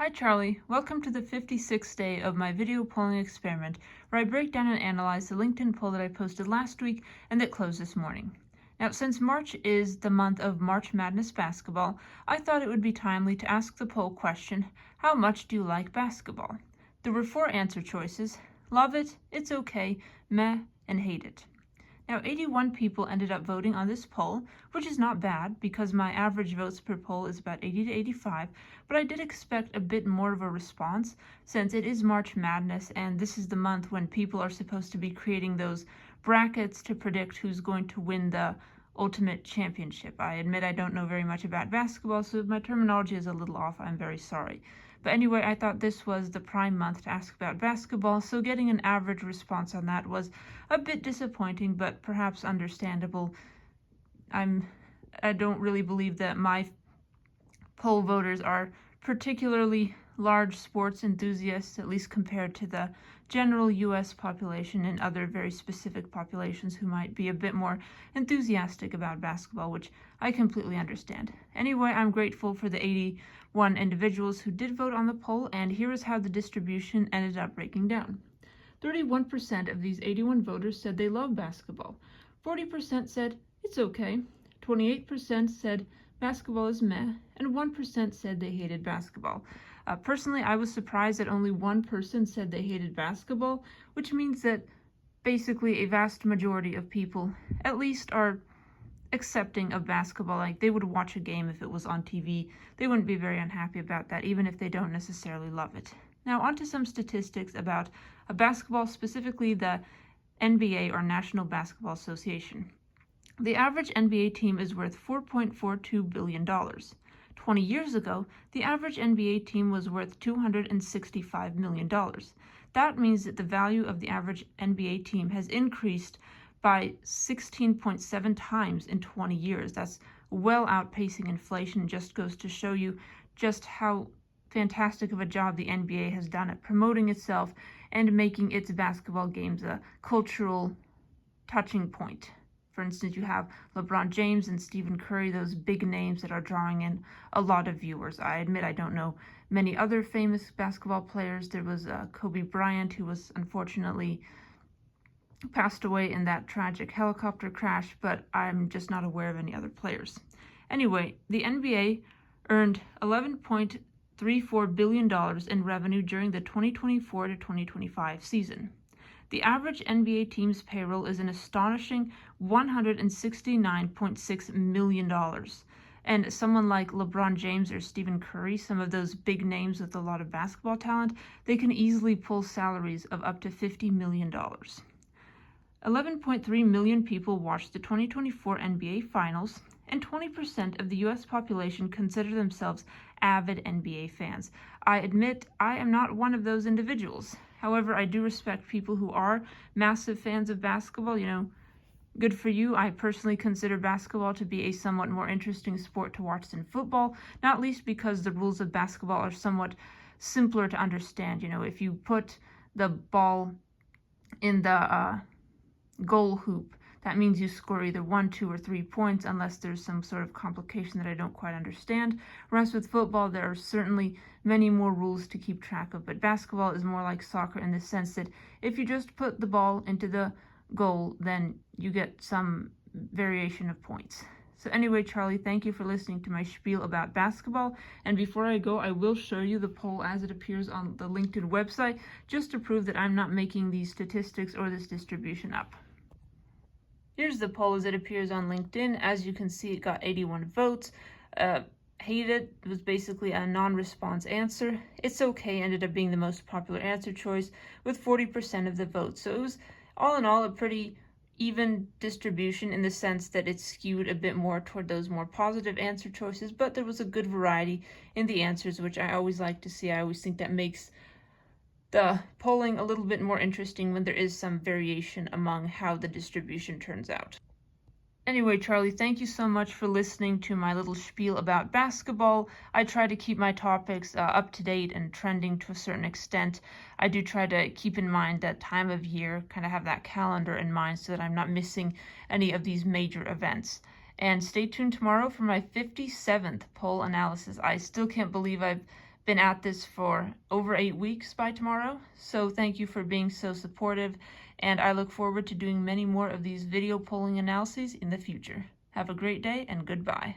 Hi Charlie, welcome to the 56th day of my video polling experiment where I break down and analyze the LinkedIn poll that I posted last week and that closed this morning. Now, since March is the month of March Madness basketball, I thought it would be timely to ask the poll question, how much do you like basketball? There were 4 answer choices: love it, it's okay, meh, and hate it. Now, 81 people ended up voting on this poll, which is not bad because my average votes per poll is about 80 to 85, but I did expect a bit more of a response since it is March Madness and this is the month when people are supposed to be creating those brackets to predict who's going to win the ultimate championship. I admit I don't know very much about basketball, so if my terminology is a little off, I'm very sorry. But anyway, I thought this was the prime month to ask about basketball, so getting an average response on that was a bit disappointing, but perhaps understandable. I don't really believe that my poll voters are particularly large sports enthusiasts, at least compared to the general U.S. population and other very specific populations who might be a bit more enthusiastic about basketball, which I completely understand. Anyway, I'm grateful for the 81 individuals who did vote on the poll, and here is how the distribution ended up breaking down. 31% of these 81 voters said they love basketball. 40% said it's okay. 28% said basketball is meh, and 1% said they hated basketball. Personally, I was surprised that only 1 person said they hated basketball, which means that basically a vast majority of people at least are accepting of basketball. Like, they would watch a game if it was on TV. They wouldn't be very unhappy about that, even if they don't necessarily love it. Now, on to some statistics about basketball, specifically the NBA, or National Basketball Association. The average NBA team is worth $4.42 billion. 20 years ago, the average NBA team was worth $265 million. That means that the value of the average NBA team has increased by 16.7 times in 20 years. That's well outpacing inflation. Just goes to show you just how fantastic of a job the NBA has done at promoting itself and making its basketball games a cultural touching point. For instance, you have LeBron James and Stephen Curry, those big names that are drawing in a lot of viewers. I admit I don't know many other famous basketball players. There was Kobe Bryant, who was unfortunately passed away in that tragic helicopter crash, but I'm just not aware of any other players. Anyway, the NBA earned $11.34 billion in revenue during the 2024 to 2025 season. The average NBA team's payroll is an astonishing $169.6 million. And someone like LeBron James or Stephen Curry, some of those big names with a lot of basketball talent, they can easily pull salaries of up to $50 million. 11.3 million people watched the 2024 NBA Finals, and 20% of the U.S. population consider themselves avid NBA fans. I admit I am not one of those individuals. However, I do respect people who are massive fans of basketball. Good for you. I personally consider basketball to be a somewhat more interesting sport to watch than football, not least because the rules of basketball are somewhat simpler to understand. If you put the ball in the goal hoop, that means you score either 1, 2, or 3 points, unless there's some sort of complication that I don't quite understand. Whereas with football, there are certainly many more rules to keep track of, but basketball is more like soccer in the sense that if you just put the ball into the goal, then you get some variation of points. So anyway, Charlie, thank you for listening to my spiel about basketball. And before I go, I will show you the poll as it appears on the LinkedIn website, just to prove that I'm not making these statistics or this distribution up. Here's the poll as it appears on LinkedIn. As you can see, it got 81 votes. Hate it was basically a non-response answer. It's okay ended up being the most popular answer choice with 40% of the votes. So it was, all in all, a pretty even distribution in the sense that it skewed a bit more toward those more positive answer choices, but there was a good variety in the answers, which I always like to see. I always think that makes the polling a little bit more interesting when there is some variation among how the distribution turns out. Anyway, Charlie, thank you so much for listening to my little spiel about basketball. I try to keep my topics up to date and trending to a certain extent. I do try to keep in mind that time of year, kind of have that calendar in mind so that I'm not missing any of these major events. And stay tuned tomorrow for my 57th poll analysis. I still can't believe I've been at this for over 8 weeks by tomorrow, so thank you for being so supportive, and I look forward to doing many more of these video polling analyses in the future. Have a great day, and goodbye.